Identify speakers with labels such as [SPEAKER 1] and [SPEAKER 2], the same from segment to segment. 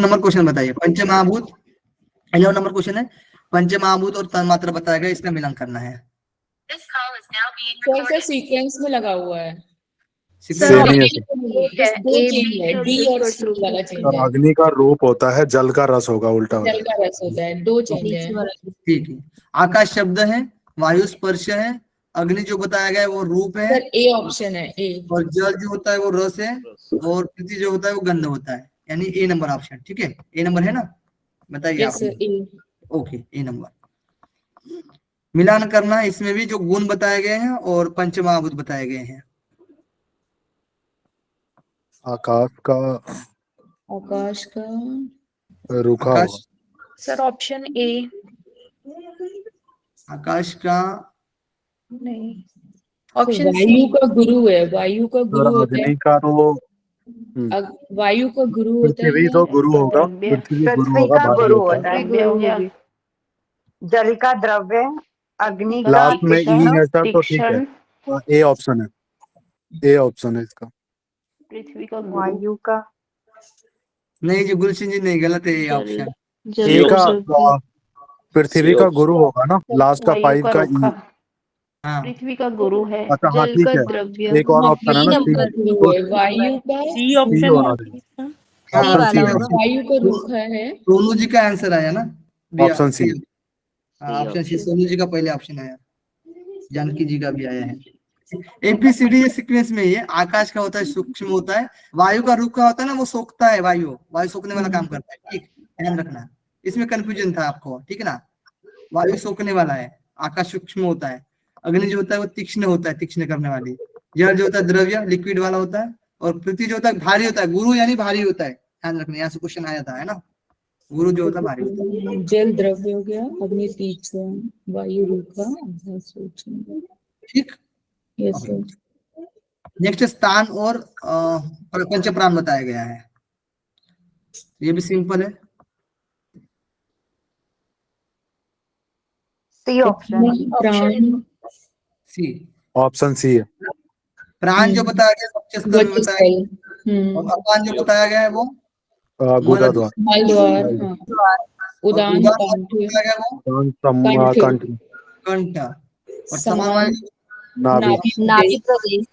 [SPEAKER 1] Number question बताइए, पंचमहाभूत 11 number question है, पंचमहाभूत और तन्मात्रा बताया गया, इसका मिलान करना है।
[SPEAKER 2] सर सीक्वेंस में लगा हुआ है।
[SPEAKER 1] सीक्वेंस
[SPEAKER 3] सेम ही है सर।
[SPEAKER 2] बस दो चेंज है, डी और सी वाला चेंज है।
[SPEAKER 3] अग्नि का रूप होता है, जल का रस होगा, उल्टा हो
[SPEAKER 2] जल
[SPEAKER 3] जाएगा।
[SPEAKER 2] का रस होता है, दो चेंज है।
[SPEAKER 1] ठीक है, आकाश शब्द है, वायु स्पर्श है, अग्नि जो बताया गया है वो रूप है,
[SPEAKER 2] सर ए ऑप्शन है, ए।
[SPEAKER 1] और जल जो होता है वो रस है, और पृथ्वी जो होता है वो गंध होता है, यानी ए नंबर ऑप्शन। ठीक है, ए नंबर है ना, बताइए
[SPEAKER 2] यस
[SPEAKER 1] आप।
[SPEAKER 2] सर, ए।
[SPEAKER 1] ओके, ए नंबर। मिलान करना है, इसमें भी जो गुण बताए गए हैं और पंचमहाभूत बताए गए हैं।
[SPEAKER 3] आकाश का
[SPEAKER 2] आकाश का
[SPEAKER 3] रूखा
[SPEAKER 1] आकाश,
[SPEAKER 3] होगा।
[SPEAKER 4] Sir option A.
[SPEAKER 1] आकाश का
[SPEAKER 4] नहीं, ऑप्शन
[SPEAKER 2] वायु का गुरु है, वायु का
[SPEAKER 3] और
[SPEAKER 2] गुरु होता है।
[SPEAKER 3] अग्नि का तो
[SPEAKER 2] वायु का गुरु होता है।
[SPEAKER 3] पृथ्वी तो गुरु होगा, पृथ्वी गुरु
[SPEAKER 5] पृथ्वी
[SPEAKER 3] होगा,
[SPEAKER 5] का
[SPEAKER 3] भारी
[SPEAKER 5] गुरु
[SPEAKER 3] होता
[SPEAKER 5] होता
[SPEAKER 3] है।
[SPEAKER 5] है, द्रव्य होगी। जल का द्रव्य, अग्नि का
[SPEAKER 3] लास्ट में ई है सर, तो ठीक है,
[SPEAKER 5] तीक्ष्ण,
[SPEAKER 3] ए ऑप्शन है, ए ऑप्शन है इसका।
[SPEAKER 5] पृथ्वी का वायु का,
[SPEAKER 1] नहीं जी, गुलशन जी नहीं, गलत है ये ऑप्शन।
[SPEAKER 3] ए का पृथ्वी का गुरु होगा ना, लास्ट का 5 का ई।
[SPEAKER 1] हाँ,
[SPEAKER 5] पृथ्वी का गुरु है,
[SPEAKER 3] अच्छा हाँ
[SPEAKER 5] जल
[SPEAKER 3] ठीक
[SPEAKER 5] का
[SPEAKER 3] है,
[SPEAKER 5] द्रव्य।
[SPEAKER 3] एक और ऑप्शन है ना, सी।
[SPEAKER 2] गुरु है, वायु का
[SPEAKER 4] सी
[SPEAKER 3] सी
[SPEAKER 4] ऑप्शन
[SPEAKER 3] होना चाहिए,
[SPEAKER 1] हाँ,
[SPEAKER 3] ऑप्शन सी है,
[SPEAKER 2] वायु का रुख है।
[SPEAKER 1] सोनू जी का आंसर आया ना,
[SPEAKER 3] option C.
[SPEAKER 1] Option C, Sonu ji का पहले ऑप्शन आया, जानकी जी का भी आया है। एबीसीडी सीक्वेंस में ये आकाश का होता है, सूक्ष्म होता है, वायु का रुख का होता है ना, वो सोखता है, वायु वायु सोखने वाला काम करता है। ठीक, ध्यान रखना, इसमें कंफ्यूजन था आपको, ठीक है ना। वायु सोखने वाला है, आकाश सूक्ष्म होता है, अग्नि जो होता है वो तीक्ष्ण होता है, तीक्ष्ण करने वाली, जल जो होता है द्रव्य लिक्विड वाला होता है, और पृथ्वी जो होता है भारी होता है, गुरु यानी भारी होता है, ध्यान रखना, यहाँ से क्वेश्चन आया था, है ना, गुरु जो होता है भारी होता है।
[SPEAKER 2] जल द्रव्य हो गया, अग्नि तीक्ष्ण, वायु रुखा, आकाश सूक्ष्म।
[SPEAKER 1] ठीक,
[SPEAKER 2] यस सर।
[SPEAKER 1] नेक्स्ट स्थान और पंचप्राण बताया गया है, ये भी सिंपल है।
[SPEAKER 5] सी ऑप्शन,
[SPEAKER 1] सी,
[SPEAKER 3] ऑप्शन सी है।
[SPEAKER 1] प्राण जो बताया गया सबसे स्तर में बताया गया, और अपान जो बताया गया है वो
[SPEAKER 3] गुदाद्वार,
[SPEAKER 2] मलद्वार, हाँ। उदान
[SPEAKER 1] उदान
[SPEAKER 2] कंठ,
[SPEAKER 1] बताया गया वो
[SPEAKER 3] कंठ,
[SPEAKER 1] कंठ, और समान
[SPEAKER 3] नाभि,
[SPEAKER 4] नाभि प्रदेश,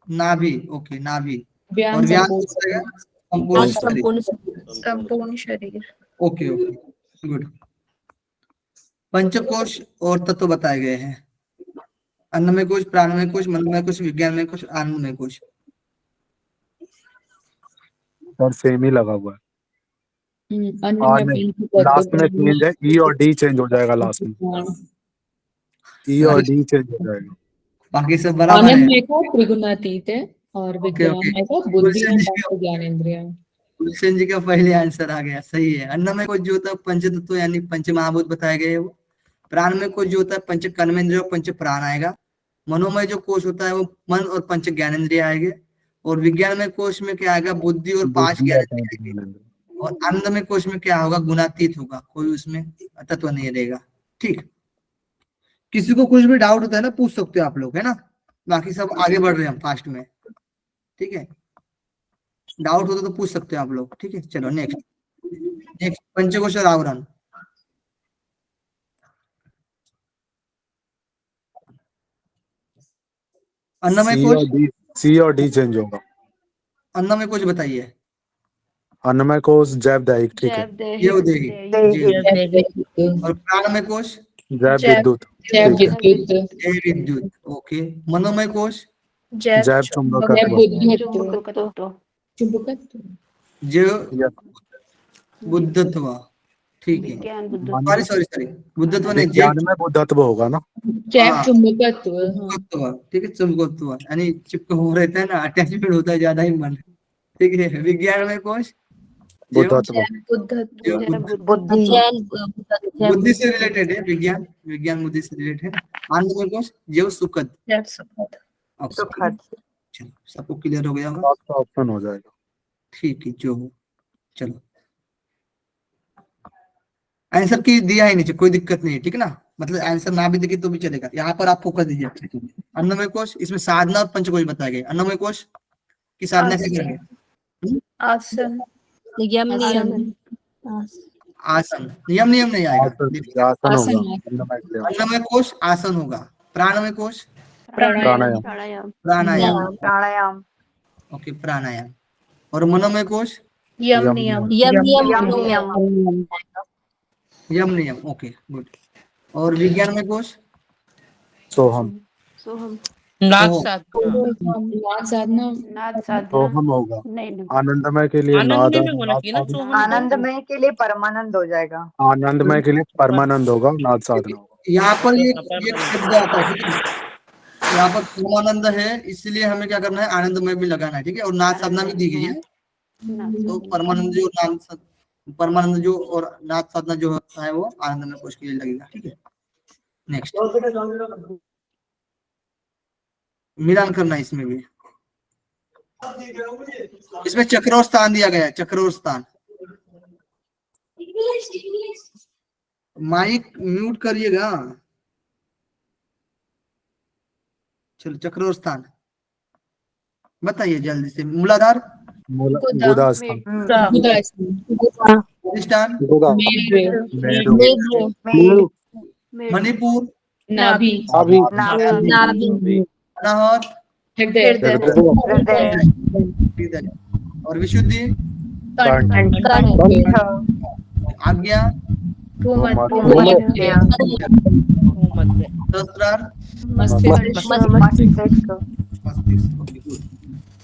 [SPEAKER 1] नाभि, ओके नाभि, और
[SPEAKER 2] व्यान
[SPEAKER 1] व्यान
[SPEAKER 2] संपूर्ण,
[SPEAKER 1] संपूर्ण शरीर,
[SPEAKER 4] संपूर्ण शरीर।
[SPEAKER 1] Okay okay, good. पंचकोश और तत्व बताए गए हैं, अन्नमय कोश, प्राणमय कोश, मनोमय कोश, विज्ञानमय कोश, आनंदमय कोश।
[SPEAKER 3] सर सेम ही लगा हुआ है।
[SPEAKER 2] अन्य
[SPEAKER 3] हाँ
[SPEAKER 2] में
[SPEAKER 3] नहीं,
[SPEAKER 2] पंच
[SPEAKER 3] लास्ट में चेंज है, ई और डी चेंज हो जाएगा लास्ट में, ई और डी चेंज हो जाएगा।
[SPEAKER 1] बाकी सब बराबर है।
[SPEAKER 2] आनंदमय का त्रिगुणातीत है, और
[SPEAKER 1] ओके, ओके।
[SPEAKER 2] विज्ञानमय का बुद्धि और ज्ञानेंद्रिय।
[SPEAKER 1] गुलशन जी का पहले आंसर आ गया, सही है। अन्नमय कोश जो होता है पंच तत्व यानी पंच महाभूत बताए गए हैं वो। प्राणमय कोश जो होता है पंच कर्मेंद्रिय और पंच प्राण आएगा। मनोमय जो कोश होता है वो मन और पंच ज्ञानेंद्रिय आएंगे, और विज्ञानमय कोश में क्या आएगा, बुद्धि और 5 ज्ञानेंद्रिय आएंगे, और आनंदमय कोश में क्या होगा, गुणातीत होगा, कोई उसमें तत्व नहीं रहेगा। ठीक, किसी को कुछ भी डाउट होता है ना, पूछ सकते हो आप लोग, है ना। बाकी सब आगे बढ़ रहे हैं हम फास्ट में, ठीक है। डाउट होता तो पूछ सकते हो आप लोग, ठीक है। चलो नेक्स्ट पंचकोश और आवरण। अन्नमय कोश,
[SPEAKER 3] सी और डी चेंज होगा।
[SPEAKER 1] अन्नमय कोश बताइए।
[SPEAKER 3] अन्नमय कोश जैवदायिक, ठीक है।
[SPEAKER 1] ये हो देगी, और प्राणमय कोश
[SPEAKER 3] जैव विद्युत,
[SPEAKER 2] जैव
[SPEAKER 3] ठीक है।
[SPEAKER 2] विद्युत,
[SPEAKER 1] जैव विद्युत, ओके। मनोमय कोश
[SPEAKER 3] जैव चुंबकत्व,
[SPEAKER 2] चुंबकत्व,
[SPEAKER 1] जो बुद्धत्व, ठीक है। सॉरी बुद्धत्व नहीं,
[SPEAKER 3] विज्ञान में बुद्धत्व होगा ना।
[SPEAKER 2] जैव चुंबकत्व,
[SPEAKER 1] चुंबकत्व, ठीक है। चुंबकत्व यानी चिपक हो रहता है ना, अटैचमेंट होता है ज्यादा ही मन, ठीक है। विज्ञान में कोश
[SPEAKER 3] बुद्धत्व,
[SPEAKER 1] बुद्धि से रिलेटेड है, विज्ञान विज्ञान बुद्धि से रिलेटेड है। आनंदमय कोश जीव सुखद, चलो सबको क्लियर हो गया होगा,
[SPEAKER 3] ऑप्शन हो जाएगा,
[SPEAKER 1] ठीक है। जो हो, चलो आंसर की दिया ही नीचे, कोई दिक्कत नहीं है, ठीक है ना। मतलब आंसर ना भी दिखे तो भी चलेगा, यहाँ पर आप फोकस दीजिए। अन्नमय कोश, इसमें साधना और पंचकोश बताए गए। अन्नमय कोश की साधना कैसे करेंगे,
[SPEAKER 4] आसन,
[SPEAKER 2] आसन,
[SPEAKER 1] आसन, यम नियम नहीं आएगा।
[SPEAKER 3] आसन आसन
[SPEAKER 2] आसन
[SPEAKER 3] होगा। अन्नमय क्रिया।
[SPEAKER 1] अन्नमय कोश आसन होगा, प्राणमय कोश
[SPEAKER 2] प्राणायाम
[SPEAKER 3] प्राणायाम।
[SPEAKER 1] प्राणायाम।
[SPEAKER 5] प्राणायाम
[SPEAKER 1] ओके प्राणायाम। और मनोमय कोश
[SPEAKER 4] यम
[SPEAKER 3] यम
[SPEAKER 4] नियम
[SPEAKER 5] यम
[SPEAKER 2] नियम
[SPEAKER 1] यम नियम। Okay good. और विज्ञानमय कोश
[SPEAKER 3] सोहम।
[SPEAKER 6] नाद
[SPEAKER 1] सोहम।
[SPEAKER 6] साधना।
[SPEAKER 2] नाद साधना
[SPEAKER 5] नाद साधना
[SPEAKER 3] सोहम होगा।
[SPEAKER 5] नहीं
[SPEAKER 3] आनंदमय के लिए
[SPEAKER 6] आनंद
[SPEAKER 3] नाद
[SPEAKER 6] में भी होना
[SPEAKER 3] नाद
[SPEAKER 6] चाहिए ना
[SPEAKER 3] साधना।
[SPEAKER 6] सोहम तो।
[SPEAKER 5] आनंदमय के लिए परमानंद हो जाएगा।
[SPEAKER 3] आनंदमय के लिए परमानंद होगा, नाद साधना होगा।
[SPEAKER 1] यहाँ पर ये शब्द आता है, ठीक है। यहाँ पर परमानंद है, इसलिए हमें क्या करना है, आनंदमय भी लगाना है, ठीक है। और नाद साधना भी दी गई है, तो परमानंद जो परमानंद जो और नाद साधना जो है वो आनंदमय कोश के लिए लगेगा, ठीक है। नेक्स्ट मिलान करना है इसमें भी। इसमें चक्रोर स्थान दिया गया है, चक्रोर स्थान। माइक म्यूट करिएगा। चलो चक्रोर स्थान बताइए जल्दी से। मूलाधार,
[SPEAKER 3] गुदा स्थान।
[SPEAKER 1] अधिष्ठान,
[SPEAKER 3] गुदा।
[SPEAKER 2] मेरु
[SPEAKER 3] मेरु।
[SPEAKER 5] मेरु
[SPEAKER 1] मणिपुर,
[SPEAKER 2] नाभि
[SPEAKER 5] नाभि
[SPEAKER 1] अनाहत,
[SPEAKER 2] हृदय
[SPEAKER 5] हृदय
[SPEAKER 1] हृदय। और विशुद्धि,
[SPEAKER 3] कंठ।
[SPEAKER 5] कंठ
[SPEAKER 1] आज्ञा,
[SPEAKER 5] भूमध्य
[SPEAKER 1] सहस्त्रार,
[SPEAKER 2] मस्तिष्क
[SPEAKER 5] मस्तिष्क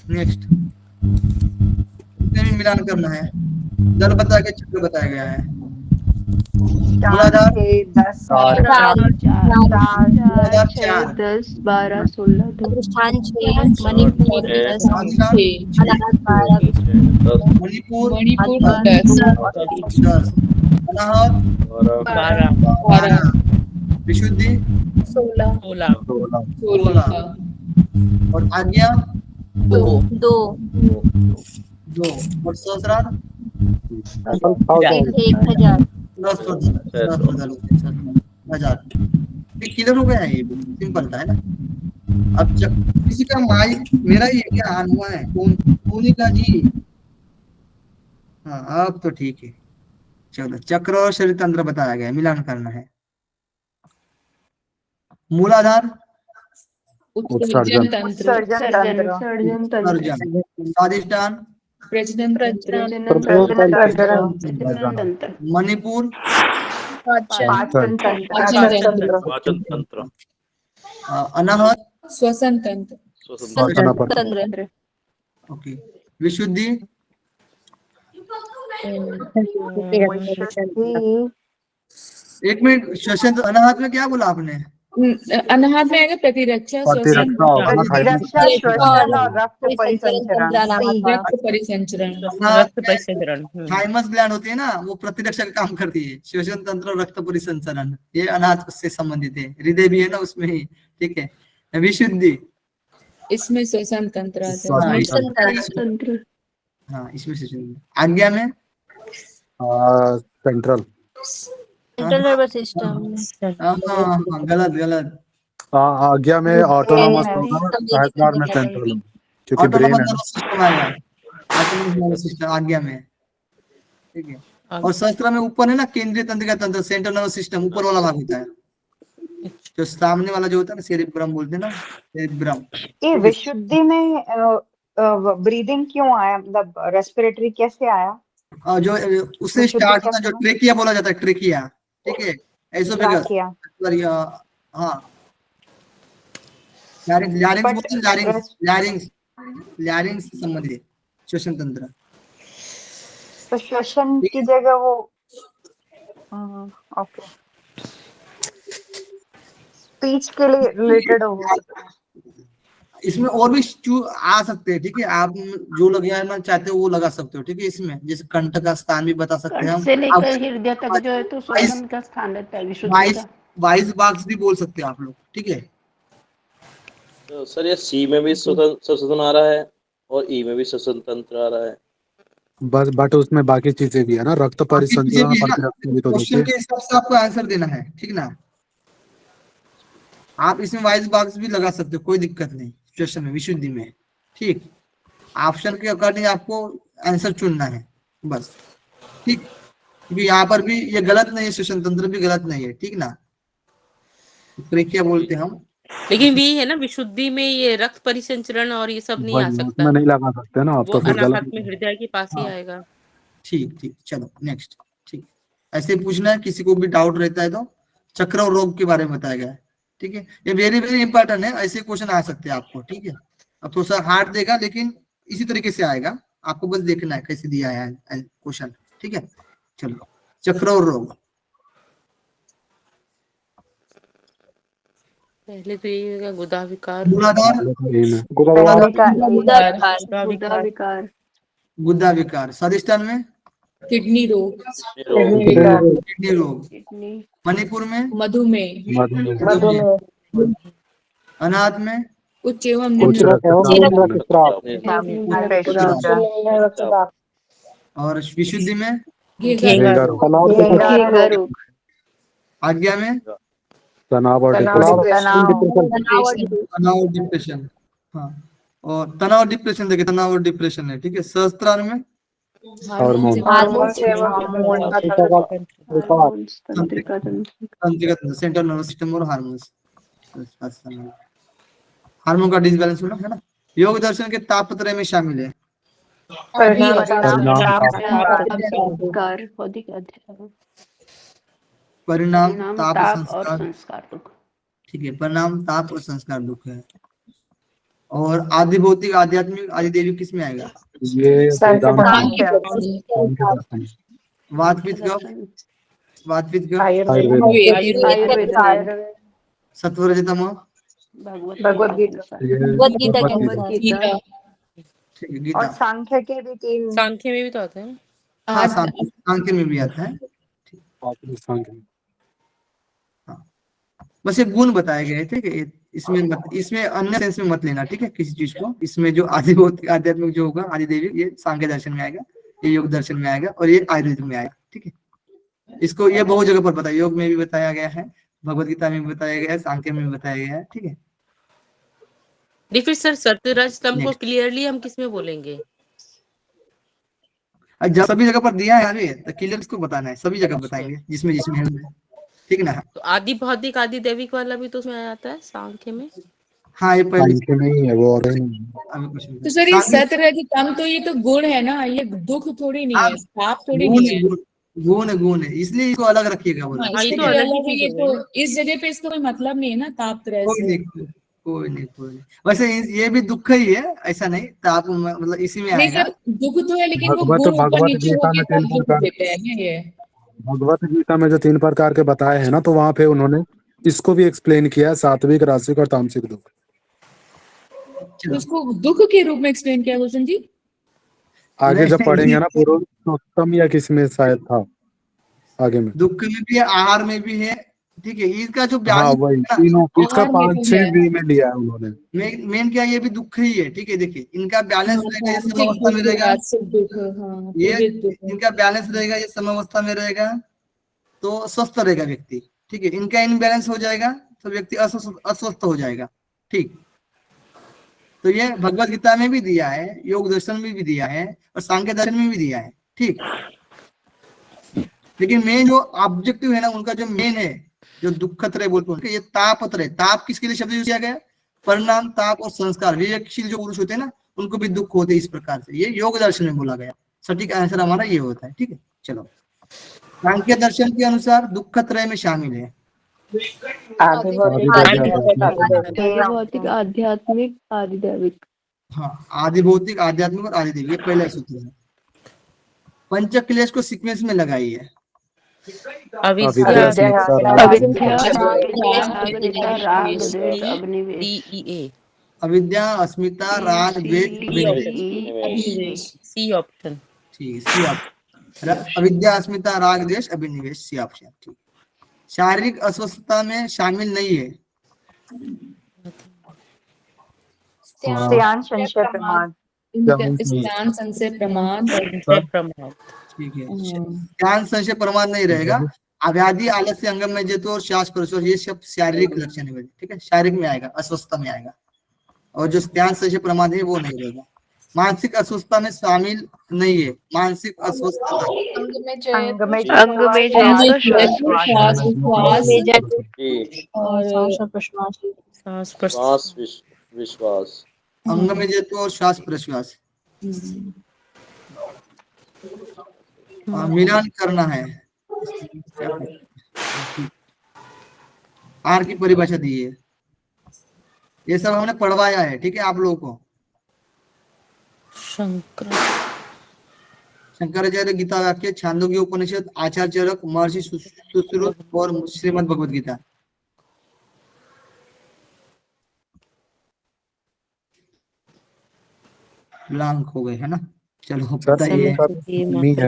[SPEAKER 1] नेक्स्ट इसमें भी मिलान करना है। दल बताया गया, चक्र बताया गया है।
[SPEAKER 5] 4 6 10
[SPEAKER 3] चार।
[SPEAKER 1] 4 4
[SPEAKER 4] 10 12 16
[SPEAKER 7] अधिष्ठान 6 मणिपुर 10
[SPEAKER 1] मणिपुर
[SPEAKER 2] मणिपुर 10
[SPEAKER 1] 10 अनाहत
[SPEAKER 2] 12
[SPEAKER 1] विशुद्धि
[SPEAKER 4] 16
[SPEAKER 3] सोलह।
[SPEAKER 2] 16
[SPEAKER 1] और आज्ञा
[SPEAKER 7] 2
[SPEAKER 1] 2 और सहस्त्रार
[SPEAKER 7] 1000
[SPEAKER 1] 1000 क्लियर हो गया है। ये सिंपल था, है ना। अब किसी का माइक मेरा ही क्या ऑन हुआ है, कौन का जी। हाँ अब तो ठीक है। चलो चक्र और शरीर तंत्र बताया गया है, मिलान करना है। मूलाधार,
[SPEAKER 2] उत्सर्जन तंत्र
[SPEAKER 5] सर्जन तंत्र
[SPEAKER 1] सर्जन, स्वादिष्ठान,
[SPEAKER 2] प्रजनन
[SPEAKER 5] तंत्र
[SPEAKER 1] मणिपुर,
[SPEAKER 5] पाचन
[SPEAKER 2] पाचन
[SPEAKER 5] तंत्र
[SPEAKER 6] पाचन तंत्र।
[SPEAKER 1] अनाहत,
[SPEAKER 2] श्वसन तंत्र
[SPEAKER 7] तंत्र
[SPEAKER 1] ओके। विशुद्धि,
[SPEAKER 5] विशुद्धि
[SPEAKER 1] एक मिनट, श्वसन अनाहत में क्या बोला आपने?
[SPEAKER 2] अनाहत में आएगा प्रतिरक्षा श्वसन
[SPEAKER 3] प्रतिरक्षा होगा ना,
[SPEAKER 5] प्रतिरक्षा श्वसन और रक्त परिसंचरण
[SPEAKER 2] रक्त परिसंचरण
[SPEAKER 6] रक्त परिसंचरण।
[SPEAKER 1] थाइमस ग्लैंड होती है ना, वो प्रतिरक्षा का काम करती है। श्वसन तंत्र और रक्त परिसंचरण ये अनाहत से संबंधित है। हृदय भी है ना उसमें ही, ठीक है। विशुद्धि,
[SPEAKER 2] इसमें श्वसन तंत्र आता
[SPEAKER 1] हाँ,
[SPEAKER 2] है।
[SPEAKER 1] हाँ इसमें से आज्ञा में
[SPEAKER 3] सेंट्रल।
[SPEAKER 7] सेंट्रल नर्वस सिस्टम
[SPEAKER 1] हाँ गलत गलत।
[SPEAKER 3] आज्ञा में ऑटोनोमस होगा, सहस्त्रार में सेंट्रल होगा, क्योंकि ब्रेन है।
[SPEAKER 1] ऑटोनोमस सिस्टम आएगा, ऑटोनोमस नर्वस सिस्टम आज्ञा में, ठीक है। और सहस्त्र में ऊपर है ना केंद्रीय तंत्रिका तंत्र, सेंट्रल नर्वस सिस्टम ऊपर वाला भाग होता है। जो सामने वाला जो होता है ना, सेरिब्रम बोलते हैं ना, सेरिब्रम।
[SPEAKER 5] ये विशुद्धि में ब्रीदिंग क्यों आया, मतलब रेस्पिरेटरी कैसे आया?
[SPEAKER 1] जो उससे स्टार्ट होता है, जो ट्रेकिया बोला जाता है, ट्रेकिया, ठीक है। एसोफेगस, हाँ लैरिंग्स से संबंधित श्वसन तंत्र।
[SPEAKER 5] तो श्वसन की जगह वो ओके स्पीच के लिए रिलेटेड होगा।
[SPEAKER 1] इसमें और भी आ सकते हैं, ठीक है। आप जो लगाना चाहते हो वो लगा सकते हो, ठीक है। इसमें जैसे कंठ का स्थान भी बता सकते हैं हम,
[SPEAKER 8] से लेकर हृदय तक जो है तो श्वसन का स्थान रहता है विशुद्धि का।
[SPEAKER 1] वाइस बॉक्स भी बोल सकते हैं आप लोग, ठीक है।
[SPEAKER 9] तो सर ये सी में भी श्वसन आ रहा है और ई में भी श्वसन तंत्र आ रहा है,
[SPEAKER 3] बट उसमें बाकी चीजें भी है ना, रक्त परिसंचरण भी तो
[SPEAKER 1] क्वेश्चन के हिसाब से आपको आंसर देना है, ठीक ना। आप इसमें वाइस बॉक्स भी लगा सकते हो, कोई दिक्कत नहीं। क्वेश्चन में विशुद्धि में, ठीक, ऑप्शन के अकॉर्डिंग आपको आंसर चुनना है बस, ठीक। क्योंकि यहाँ पर भी ये गलत नहीं है, श्वसन तंत्र भी गलत नहीं है, ठीक ना। तो क्या बोलते हैं हम,
[SPEAKER 6] लेकिन भी है ना विशुद्धि में ये रक्त परिसंचरण और ये सब नहीं आ
[SPEAKER 3] वही
[SPEAKER 6] सकता,
[SPEAKER 3] उसमें नहीं लगा सकते ना, अब
[SPEAKER 6] वो
[SPEAKER 3] तो फिर गलत
[SPEAKER 6] अनाहत में हृदय के पास ही
[SPEAKER 1] हाँ।
[SPEAKER 6] आएगा।
[SPEAKER 1] ठीक ठीक, चलो नेक्स्ट। ठीक, ऐसे पूछना है, किसी को भी डाउट रहता है तो चक्र और रोग के बारे में बताया गया है, ठीक है। ये वेरी वेरी इंपॉर्टेंट है, ऐसे क्वेश्चन आ सकते हैं आपको, ठीक है। अब थोड़ा सा हार्ड देगा लेकिन इसी तरीके से आएगा, आपको बस देखना है कैसे दिया है क्वेश्चन, ठीक है। चलो, चक्र और रोग।
[SPEAKER 6] पहले तो ये होगा गुदा विकार,
[SPEAKER 1] मूलाधार,
[SPEAKER 7] गुदा
[SPEAKER 8] विकार,
[SPEAKER 1] गुदा विकार। स्वादिष्टान में
[SPEAKER 2] किडनी रोग,
[SPEAKER 1] किडनी रोग।
[SPEAKER 8] किडनी,
[SPEAKER 1] मणिपुर में
[SPEAKER 2] मधुमेह,
[SPEAKER 1] अनाथ में
[SPEAKER 2] उच्च एवं
[SPEAKER 3] उच्च
[SPEAKER 2] निम्न
[SPEAKER 3] रक्तचाप,
[SPEAKER 1] और विशुद्धि में
[SPEAKER 2] घेंगा
[SPEAKER 3] घेंगा,
[SPEAKER 1] आज्ञा में
[SPEAKER 3] तनाव और
[SPEAKER 1] तनाव और डिप्रेशन। हाँ, और तनाव और डिप्रेशन, देखिए तनाव और डिप्रेशन है, ठीक है। सहस्त्रार में
[SPEAKER 3] हार्मोन,
[SPEAKER 8] तंत्रिका तंत्र,
[SPEAKER 1] तंत्रिका, सेंट्रल नर्वस सिस्टम और हार्मोन्स। हार्मोन का डिसबैलेंस होना है ना। योग दर्शन के तापत्रय में शामिल है परिणाम, ताप, संस्कार,
[SPEAKER 8] संस्कार दुख।
[SPEAKER 1] ठीक है। परिणाम, ताप और संस्कार दुख है। और आदि भौतिक, आध्यात्मिक, आदि देवी किस में आएगा?
[SPEAKER 3] ये
[SPEAKER 1] वात पित्त कफ, वात पित्त कफ,
[SPEAKER 2] आयुर्वेद,
[SPEAKER 1] सत्व रज तमो,
[SPEAKER 5] भगवत गीता,
[SPEAKER 7] गीता के अनुसार
[SPEAKER 2] गीता,
[SPEAKER 1] ठीक है।
[SPEAKER 5] और
[SPEAKER 1] गीता,
[SPEAKER 5] सांख्य के भी 3
[SPEAKER 6] सांख्य में भी तो आता है ना।
[SPEAKER 1] हाँ, सांख्य में भी आता है। बस ये गुण बताए गए, ठीक है। इसमें अन्य सेंस में मत लेना, ठीक है, किसी चीज को। इसमें जो आदि भौतिक, आध्यात्मिक जो होगा, आदि देवी, ये सांख्य दर्शन में आएगा, ये योग दर्शन में आएगा, और ये आयुर्वेद में आएगा, ठीक है। इसको ये बहुत जगह पर बताया, योग में भी बताया गया है, भगवत गीता में भी बताया गया है, सांख्य में भी बताया गया है, ठीक है।
[SPEAKER 6] फिर सर सत्यराज स्तंभ को
[SPEAKER 1] Next.
[SPEAKER 6] क्लियरली हम किस में बोलेंगे?
[SPEAKER 1] जब सभी जगह पर दिया है अभी, तो क्लियर इसको बताना है, सभी जगह बताएंगे जिसमें जिसमें है, ठीक ना।
[SPEAKER 6] तो आदि भौतिक आदि दैविक वाला भी तो उसमें आ जाता है सांख्य में।
[SPEAKER 1] हाँ, ये पहले
[SPEAKER 3] सांख्य में ही है वो, और नहीं।
[SPEAKER 1] अभी कुछ नहीं।
[SPEAKER 2] तो सर ये सतरजतम तो ये तो गुण है ना, ये दुख थोड़ी नहीं है, पाप थोड़ी नहीं है।
[SPEAKER 1] गुण है, इसलिए इसको अलग रखिएगा, बोला।
[SPEAKER 2] हाँ, इसके
[SPEAKER 6] तो अलग ही
[SPEAKER 2] अलावा ये
[SPEAKER 6] चीज़
[SPEAKER 2] तो इस जगह पे इसका कोई मतलब नहीं है ना, तापत्रय
[SPEAKER 1] कोई
[SPEAKER 2] से।
[SPEAKER 1] नहीं, कोई नहीं। वैसे ये भी दुख ही है, ऐसा नहीं, तो आप मतलब इसी में
[SPEAKER 2] नहीं
[SPEAKER 1] आएगा।
[SPEAKER 2] सर, दुख तो है लेकिन वो
[SPEAKER 3] भगवत
[SPEAKER 2] गुण ऊपर
[SPEAKER 3] भगवत
[SPEAKER 2] नीचे
[SPEAKER 3] गीता में
[SPEAKER 2] होके
[SPEAKER 3] 3
[SPEAKER 2] तब दुख
[SPEAKER 3] प्रकार,
[SPEAKER 2] देते हैं ना ये।
[SPEAKER 3] भगवत गीता में जो 3 प्रकार के बताए हैं ना, तो वहां पे उन्होंने इसको भी एक्सप्लेन किया है, सात्विक, रासिक और तामसिक दुख।
[SPEAKER 2] तो उसको दुख के रूप में एक्सप्लेन किया भूषण जी।
[SPEAKER 3] आगे जब पढ़ेंगे ना, पुरुषोत्तम या किसमें शायद था आगे में।
[SPEAKER 1] दुख में भी है, आहार में भी है, ठीक है। इसका जो
[SPEAKER 3] हाँ
[SPEAKER 1] बैलेंस
[SPEAKER 3] वही तीनों, इसका
[SPEAKER 2] आहार में
[SPEAKER 3] 5-6
[SPEAKER 2] है।
[SPEAKER 3] वे में लिया है उन्होंने।
[SPEAKER 1] मेन क्या है, ये भी दुख ही है, ठीक है। देखिए, इनका बैलेंस रहेगा, ये समावस्था में रहेगा, ये इनका बैलेंस रहेगा, ये समावस्था में रहेगा, तो स्वस्थ रहेगा व्यक्ति, ठीक है। इनका इनबैलेंस हो जाएगा तो व्यक्ति अस्वस्थ हो जाएगा, ठीक। तो ये भगवत गीता में भी दिया है, योग दर्शन में भी दिया है, और सांख्य दर्शन में भी दिया है, ठीक। लेकिन मेन जो ऑब्जेक्टिव है ना, उनका जो मेन है, जो दुखत्रय बोलते हैं, ये तापत्रय। ताप किसके लिए शब्द यूज किया गया? परिणाम, ताप और संस्कार। विवेकशील जो पुरुष होते हैं ना, उनको भी दुख होते हैं इस प्रकार से, ये योग दर्शन में बोला गया। सटीक आंसर हमारा ये होता है, ठीक है। चलो, सांख्य दर्शन के अनुसार दुखत्रय में शामिल है
[SPEAKER 4] भौतिक, आध्यात्मिक, आदि दैविक।
[SPEAKER 1] हाँ, आदि भौतिक, आध्यात्मिक और आदि दैविक, ये पहला सूत्र है। पंच क्लेश को सीक्वेंस में लगाइए।
[SPEAKER 6] अविद्या,
[SPEAKER 1] अविद्या, अस्मिता, राग, द्वेष,
[SPEAKER 6] सी ऑप्शन।
[SPEAKER 1] ठीक, सी ऑप्शन। अविद्या, अस्मिता, राग, द्वेष, अभिनिवेश, सी ऑप्शन, ठीक। शारीरिक अस्वस्थता में शामिल नहीं है
[SPEAKER 5] स्त्यान, संशय, प्रमाद।
[SPEAKER 2] स्नान, संशय, प्रमाद।
[SPEAKER 1] ठीक है। ध्यान, संशय, प्रमाद नहीं रहेगा। अव्याधि, आलस्य, अंगम में जेतु और श्वास प्रश्वास, ये सब शारीरिक लक्षण है, ठीक है। शारीरिक में आएगा, अस्वस्थता में आएगा। और जो ध्यान, संशय, प्रमाद है वो नहीं रहेगा। मानसिक अस्वस्थता में शामिल नहीं है। मानसिक अस्वस्थता
[SPEAKER 5] अंग में
[SPEAKER 4] अंग में
[SPEAKER 5] जय
[SPEAKER 4] जय
[SPEAKER 2] श्वास
[SPEAKER 4] तो
[SPEAKER 2] श्वास
[SPEAKER 7] और
[SPEAKER 2] और
[SPEAKER 7] सांस और प्रश्वास
[SPEAKER 6] सांस
[SPEAKER 9] श्वास विश्वास।
[SPEAKER 1] अंग में जयतु और श्वास प्रश्वास। मिलान करना है। आर की परिभाषा दी है, ये सब हमने पढ़वाया है, ठीक है आप लोगों को। शंकराचार्य गीता वाक्य, छांदोग्य उपनिषद, आचार्य चरक, महर्षि सुश्रुत और श्रीमद् भगवद गीता। ब्लैंक हो गए है ना। चलो बताइए।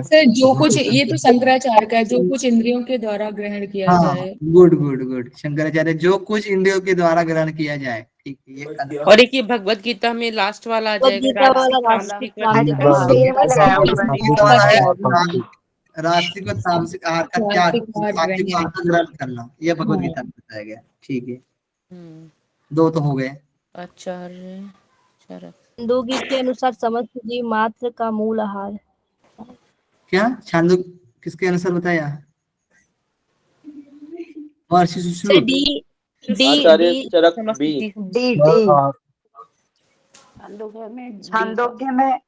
[SPEAKER 2] सर जो कुछ, ये तो शंकराचार्य का है, जो कुछ इंद्रियों के द्वारा ग्रहण किया
[SPEAKER 1] हाँ
[SPEAKER 2] जाए।
[SPEAKER 1] Good good good. शंकराचार्य जो कुछ इंद्रियों के द्वारा ग्रहण किया जाए, ठीक है। ये
[SPEAKER 6] और एक ये भगवत गीता में लास्ट वाला आ जाएगा,
[SPEAKER 7] गीता वाला
[SPEAKER 6] राजसिक,
[SPEAKER 7] राष्ट्रिक
[SPEAKER 6] तामसिक और
[SPEAKER 5] सेल में लगाया हुआ है।
[SPEAKER 1] राष्ट्रिक और तामसिक आहार का त्याग,
[SPEAKER 2] सात्विक आहार
[SPEAKER 1] सात्विक आहार का ग्रहण करना, यह भगवत
[SPEAKER 2] हाँ।
[SPEAKER 1] गीता में बताया गया, ठीक है।
[SPEAKER 6] हम्म,
[SPEAKER 1] दो तो हो गए।
[SPEAKER 6] आचार्य चरक।
[SPEAKER 7] छंदोगी के अनुसार समस्त जीव मात्र का मूल आहार।
[SPEAKER 1] क्या छांदोग किसके अनुसार बताया? महर्षि
[SPEAKER 7] सर
[SPEAKER 1] सुश्रुत।
[SPEAKER 7] डी डी
[SPEAKER 9] आचार्य
[SPEAKER 7] डी
[SPEAKER 9] चरक
[SPEAKER 6] समस्त
[SPEAKER 9] बी।
[SPEAKER 6] जीव।
[SPEAKER 5] डी छांदोग्य में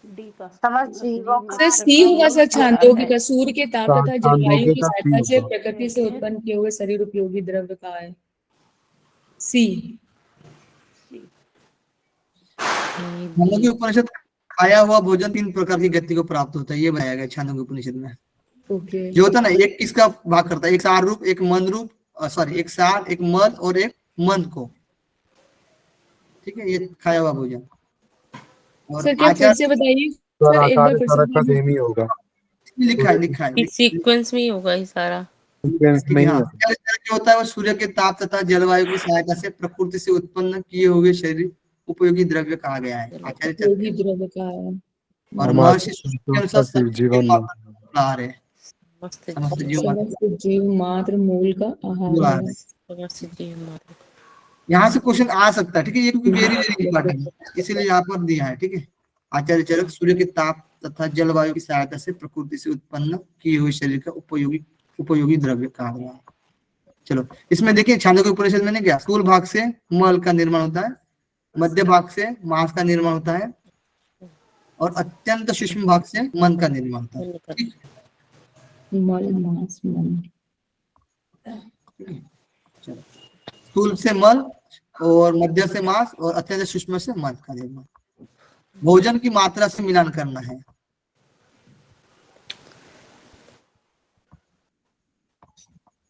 [SPEAKER 8] डी का
[SPEAKER 5] समस्त जीवों
[SPEAKER 2] सर सी होगा सर छांदोग्य का। सूर्य के ताप तथा जलवायु
[SPEAKER 3] छांदोग्य
[SPEAKER 2] की
[SPEAKER 3] का
[SPEAKER 2] सहायता
[SPEAKER 3] सी
[SPEAKER 2] से
[SPEAKER 3] होगा।
[SPEAKER 2] प्रकृति से उत्पन्न किए हुए शरीर उपयोगी द्रव्य का है सी।
[SPEAKER 1] छांदोग्य उपनिषद, खाया हुआ भोजन 3 प्रकार की गति को प्राप्त होता है, ये बताया गया छांदोग्य उपनिषद में।
[SPEAKER 2] ओके।
[SPEAKER 1] जो होता है ना, एक किसका भाग करता है, एक सार रूप, एक मन रूप, सॉरी एक सार, एक मद और एक मन को, ठीक है। ये खाया हुआ भोजन। और
[SPEAKER 2] सर क्या फिर से बताइए
[SPEAKER 3] सर
[SPEAKER 2] सर, एक बार
[SPEAKER 3] आचार्य
[SPEAKER 2] फिर
[SPEAKER 3] चरक का
[SPEAKER 2] से।
[SPEAKER 3] सेम ही होगा,
[SPEAKER 1] लिखा है
[SPEAKER 6] इस सीक्वेंस में ही होगा ये सारा।
[SPEAKER 3] सीक्वेंस में ही
[SPEAKER 1] हाँ।
[SPEAKER 3] है।
[SPEAKER 1] जो होता है वो सूर्य के ताप तथा जलवायु की सहायता से प्रकृति से उत्पन्न किए हुए शरीर उपयोगी द्रव्य कहा गया है, आचार्य चरक।
[SPEAKER 2] उपयोगी द्रव्य का है।
[SPEAKER 1] और
[SPEAKER 3] हमारे
[SPEAKER 1] महर्षि सुश्रुत के अनुसार
[SPEAKER 3] का जीवन में
[SPEAKER 1] आहार है,
[SPEAKER 6] समस्त
[SPEAKER 1] समस्त जीव मात्र
[SPEAKER 2] समस्त जीव मात्र मूल का
[SPEAKER 1] मूल
[SPEAKER 2] आहार
[SPEAKER 1] आहार
[SPEAKER 2] है।
[SPEAKER 1] है।
[SPEAKER 6] समस्त जीव मात्र।
[SPEAKER 1] यहाँ से क्वेश्चन आ सकता है, ठीक है। ये क्योंकि वेरी वेरी इंपॉर्टेंट है, इसीलिए यहाँ पर दिया है, ठीक है। आचार्य चरक, सूर्य के ताप तथा जलवायु की सहायता से प्रकृति से उत्पन्न किए हुए शरीर का उपयोगी द्रव्य कहा गया है। चलो इसमें देखिए, छांदोग्य उपनिषद में क्या, स्थूल भाग से मल का निर्माण होता है, मध्य भाग से मांस का निर्माण होता है, और अत्यंत सूक्ष्म भाग से मन का निर्माण होता है, ठीक है?
[SPEAKER 2] मल मांस मन।
[SPEAKER 1] चलो, स्थूल से मल और मध्य से मांस और अत्यंत सूक्ष्म से मन का निर्माण। भोजन की मात्रा से मिलान करना है।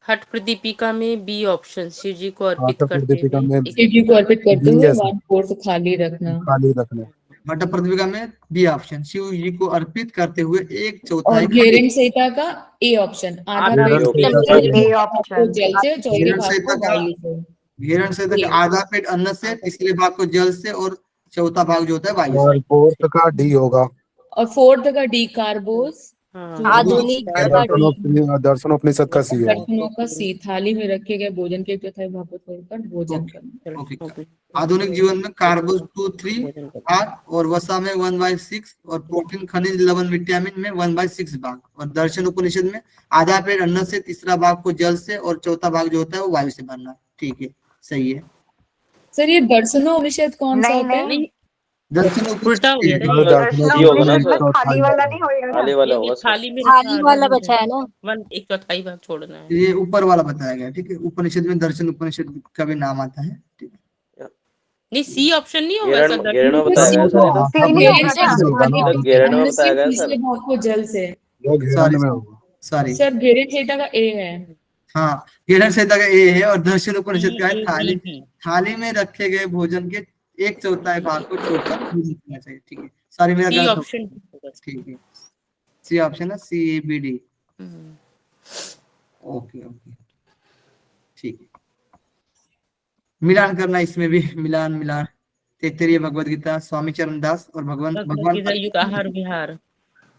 [SPEAKER 6] हठ प्रदीपिका में बी ऑप्शन, शिव जी को अर्पित
[SPEAKER 3] हठ
[SPEAKER 6] करते
[SPEAKER 3] प्रदीपिका
[SPEAKER 6] हुए
[SPEAKER 3] में
[SPEAKER 2] शिव जी को अर्पित करते हुए
[SPEAKER 3] Yes.
[SPEAKER 2] 1/4 खाली रखना।
[SPEAKER 3] खाली रखने।
[SPEAKER 1] भट्ट प्रतिभिका में बी ऑप्शन, शिव जी को अर्पित करते हुए 1/4
[SPEAKER 2] और घेरण संहिता का ए ऑप्शन, आधा
[SPEAKER 3] घेरण
[SPEAKER 2] पेट
[SPEAKER 3] संहिता का
[SPEAKER 5] ए
[SPEAKER 2] भाग को
[SPEAKER 5] ऑप्शन।
[SPEAKER 2] जल से, चौथे
[SPEAKER 1] घेरण
[SPEAKER 2] भाग
[SPEAKER 1] संहिता
[SPEAKER 2] को
[SPEAKER 1] का
[SPEAKER 2] वायु से।
[SPEAKER 1] घेरण से तक आधा पेट अन्न से, तीसरे भाग को जल से, और चौथा भाग जो होता है वायु
[SPEAKER 3] और
[SPEAKER 1] से।
[SPEAKER 3] फोर्थ का डी होगा।
[SPEAKER 2] और 4th का डी कार्बोस।
[SPEAKER 6] हाँ।
[SPEAKER 7] आधुनिक का डी।
[SPEAKER 3] दर्शनोपनिषद का सी होगा।
[SPEAKER 2] दर्शनों का सी, थाली में रखे गए भोजन के चौथाई भाग को छोड़कर भोजन करना।
[SPEAKER 1] ओके। आधुनिक जीवन में कार्बोस 2-3 भाग, और वसा में 1/6, और प्रोटीन, खनिज, लवण, विटामिन में 1/6 भाग, और दर्शन उपनिषद में आधा पेट अन्न से, तीसरा भाग को जल से, और चौथा भाग जो होता है वो वायु से भरना, ठीक है, सही है।
[SPEAKER 2] सर ये दर्शनोपनिषद कौन सा
[SPEAKER 5] नहीं,
[SPEAKER 2] होता है?
[SPEAKER 5] नहीं।
[SPEAKER 1] दर्शन
[SPEAKER 6] उल्टा हो गया ना।
[SPEAKER 9] ये होगा ना सर,
[SPEAKER 5] खाली वाला नहीं होएगा ना।
[SPEAKER 9] खाली वाला
[SPEAKER 6] ये
[SPEAKER 9] होगा सर।
[SPEAKER 6] थाली में
[SPEAKER 7] थाली वाला बचा है ना।
[SPEAKER 6] 1/4 भाग छोड़ना है।
[SPEAKER 1] ये ऊपर वाला बताया गया, ठीक है। उपनिषद में दर्शन उपनिषद का भी नाम आता है, ठीक है।
[SPEAKER 6] नहीं, सी ऑप्शन नहीं होगा
[SPEAKER 9] घेरण
[SPEAKER 6] सर।
[SPEAKER 9] घेरण में बताया गया सर, है ना?
[SPEAKER 5] सी नहीं होगा क्या?
[SPEAKER 9] सर घेरण में बताया गया
[SPEAKER 2] तीसरे
[SPEAKER 9] सर।
[SPEAKER 2] भाग को जल से।
[SPEAKER 3] वो घेरण में होगा।
[SPEAKER 1] सॉरी,
[SPEAKER 2] सर घेरण संहिता का ए है।
[SPEAKER 1] हाँ, घेरण संहिता का ए है, और दर्शन उपनिषद का है थाली।
[SPEAKER 6] बी।
[SPEAKER 1] थाली में रखे गए भोजन के 1/4 भाग को छोड़कर भोजन करना चाहिए, ठीक है। सॉरी मेरा
[SPEAKER 6] सी
[SPEAKER 1] गलत हो,
[SPEAKER 6] ऑप्शन होगा।
[SPEAKER 1] ठीक है। सी ऑप्शन है, CABD।
[SPEAKER 6] हम्म।
[SPEAKER 1] ओके ओके, ठीक है। मिलान करना इसमें भी, मिलान मिलान। तैत्तिरीय भगवद गीता, स्वामी चरण दास और भगवान
[SPEAKER 6] भगवद युक्त आहार विहार।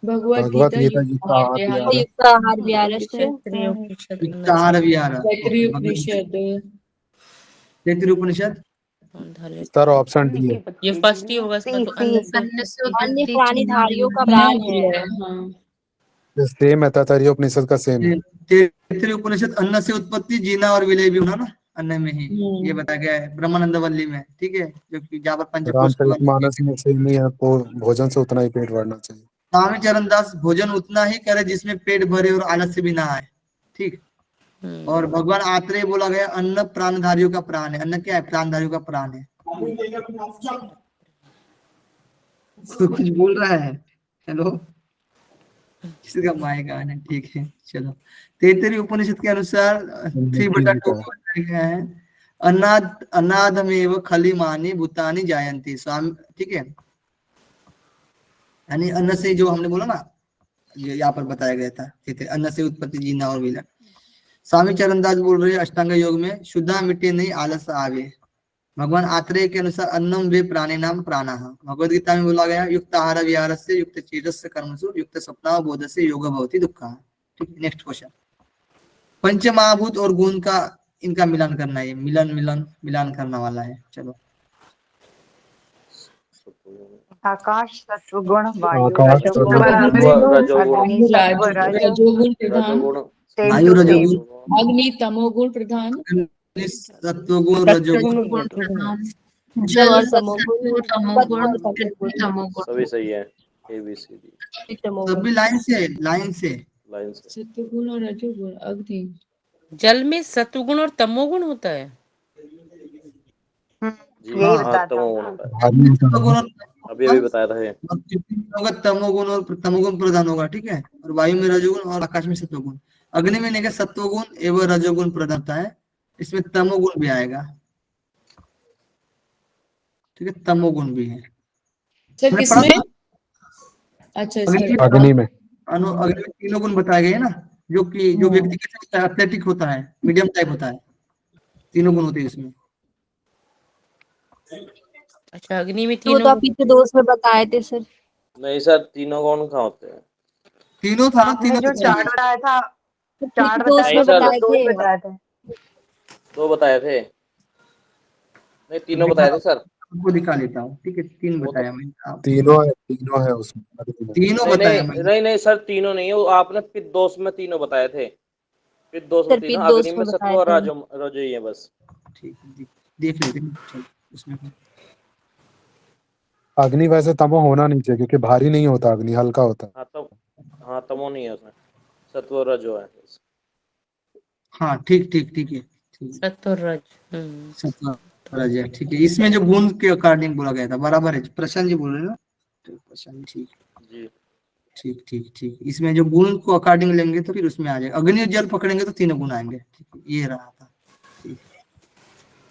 [SPEAKER 2] भगवत
[SPEAKER 3] भगवत
[SPEAKER 2] गीता
[SPEAKER 3] गीता
[SPEAKER 2] युक्त
[SPEAKER 3] युक्त
[SPEAKER 2] आहार
[SPEAKER 3] आहार
[SPEAKER 2] विहार।
[SPEAKER 3] विहार।
[SPEAKER 7] युक्त आहार विहारश्च।
[SPEAKER 6] तैत्तिरीय उपनिषद।
[SPEAKER 1] युक्ताहार विहार।
[SPEAKER 2] तैत्तिरीय उपनिषद।
[SPEAKER 1] तैत्तिरीय उपनिषद
[SPEAKER 3] सर ऑप्शन डी है।
[SPEAKER 6] ये फर्स्ट ही होगा इसका, तो अन्न से
[SPEAKER 7] अन्य प्राणीधारियों का प्राण है।
[SPEAKER 2] हाँ,
[SPEAKER 3] सेम है, तैत्तिरीय उपनिषद का सेम है।
[SPEAKER 1] तैत्तिरीय उपनिषद अन्न से उत्पत्ति, जीना और विलय भी होना ना अन्न में ही, ये बताया गया है ब्रह्मानंद वल्ली में, ठीक है, जो कि जहाँ पर पंचकोश के बारे में।
[SPEAKER 3] रामचरितमानस में सेम ही है, भोजन से उतना ही पेट भरना चाहिए।
[SPEAKER 1] स्वामी चरण दास भोजन उतना ही करे जिसमें पेट भरे और आलस्य भी ना आए, ठीक। और भगवान आत्रेय बोला गया अन्न प्राणधारियों का प्राण है। अन्न क्या है? प्राणधारियों का प्राण है। तो कुछ बोल रहा है, हेलो, किसी का माइक ऑन है, ठीक है चलो। तैत्तिरीय उपनिषद के अनुसार 3/2 बताया गया है, अनादमेव खलिमानी भूतानि जायन्ति, स्वामी, ठीक है, यानी अन्न से, जो हमने बोला ना, ये यहाँ पर बताया गया था, अन्न से उत्पत्ति, जीना और विलय। स्वामी चरणदास बोल रहे हैं अष्टांग योग में शुद्धा मिट्टी नहीं आलस आवे। भगवान आत्रेय के अनुसार अन्नम वे प्राणी नाम प्राणः। भगवद गीता में बोला गया युक्त आहार विहारस्य युक्त चेतस्य कर्मसु युक्त सपना बोधस्य योग भवति दुःखः। ठीक, नेक्स्ट क्वेश्चन। पंच महाभूत और गुण का इनका मिलन करना है, मिलन करना वाला है। चलो,
[SPEAKER 5] आकाश सत्व गुण वायु
[SPEAKER 3] आकाश,
[SPEAKER 5] रजोगुण अग्नि सत्व रज
[SPEAKER 2] रजोगुण प्रधान,
[SPEAKER 1] वायु रजोगुण,
[SPEAKER 2] अग्नि तमोगुण प्रधान,
[SPEAKER 1] सत्वगुण रजोगुण,
[SPEAKER 7] जल और तमोगुण,
[SPEAKER 9] सभी सही है, ए बी सी डी
[SPEAKER 1] सभी लाइन से
[SPEAKER 2] सत्वगुण और रजोगुण, अग्नि।
[SPEAKER 6] जल में सत्वगुण और तमोगुण होता है।
[SPEAKER 9] जी,
[SPEAKER 5] यही
[SPEAKER 9] हाँ,
[SPEAKER 5] बताता
[SPEAKER 9] तमोगुण
[SPEAKER 5] हूँ।
[SPEAKER 9] होता है,
[SPEAKER 1] सत्वगुण
[SPEAKER 9] अभी बताया था ये।
[SPEAKER 1] होगा तमोगुण और तमोगुण प्रधान होगा, ठीक है। और वायु में रजोगुण और आकाश में सत्वगुण। अग्नि में नहीं, सत्वगुण एवं रजोगुण प्रधान होता है, इसमें तमोगुण भी आएगा, ठीक है, तमोगुण भी है।
[SPEAKER 2] सर किसमें? अच्छा, इसका
[SPEAKER 3] अग्नि में
[SPEAKER 1] अग्नि में तीनों गुण बताए गए हैं ना, जो कि जो व्यक्ति कैसे होता है, एथलेटिक होता है, मीडियम टाइप होता है, तीनों गुण होते हैं इसमें।
[SPEAKER 6] अच्छा, अग्नि में
[SPEAKER 7] तो
[SPEAKER 6] तीनों
[SPEAKER 7] आप पीछे दोस्त में बताए थे सर।
[SPEAKER 9] नहीं सर, तीनों कौन कहाँ होते हैं?
[SPEAKER 1] तीनों था ना,
[SPEAKER 5] आपने
[SPEAKER 1] तीनों
[SPEAKER 5] जो चार्ट बताया था, चार्ट
[SPEAKER 7] दोस्त
[SPEAKER 5] बताया
[SPEAKER 7] में
[SPEAKER 5] था,
[SPEAKER 7] बताए
[SPEAKER 5] दो
[SPEAKER 7] थे।
[SPEAKER 5] बताए थे।
[SPEAKER 9] दो बताए थे, नहीं तीनों बताए थे सर।
[SPEAKER 1] आपको दिखा लेता हूँ, ठीक है, 3
[SPEAKER 9] वो तो
[SPEAKER 1] बताया मैंने,
[SPEAKER 3] तीनों है उसमें, अग्नि में।
[SPEAKER 1] तीनों
[SPEAKER 9] नहीं
[SPEAKER 1] बताया
[SPEAKER 9] नहीं
[SPEAKER 1] मैंने।
[SPEAKER 9] नहीं नहीं सर, तीनों नहीं है, वो आपने पित्तदोष में तीनों बताए थे। पित्तदोष में
[SPEAKER 7] सर,
[SPEAKER 9] तीनों,
[SPEAKER 7] पित्तदोष
[SPEAKER 9] अग्नि
[SPEAKER 7] में
[SPEAKER 9] में सत्व
[SPEAKER 7] बताए
[SPEAKER 9] और
[SPEAKER 7] थे।
[SPEAKER 9] रजो ही है बस।
[SPEAKER 1] ठीक है, देख लेते हैं, चलो उसमें।
[SPEAKER 3] अग्नि वैसे तमो होना नहीं चाहिए, क्योंकि भारी नहीं होता अग्नि, हल्का होता है।
[SPEAKER 9] हाँ, तमो नहीं है उसमें, सत्व और रजो है।
[SPEAKER 1] हाँ, ठीक है,
[SPEAKER 6] सत्व और रज।
[SPEAKER 1] सत्व रज है, ठीक है। इसमें जो गुण के अकॉर्डिंग बोला गया था, बराबर है, प्रशांत जी बोल रहे हैं ना, तो प्रशांत, ठीक
[SPEAKER 9] जी,
[SPEAKER 1] ठीक। इसमें जो गुण को अकॉर्डिंग लेंगे तो फिर उसमें आ जाएगा। अग्नि और जल पकड़ेंगे तो तीनों गुण आएंगे, ठीक है, ये रहा था, ठीक है,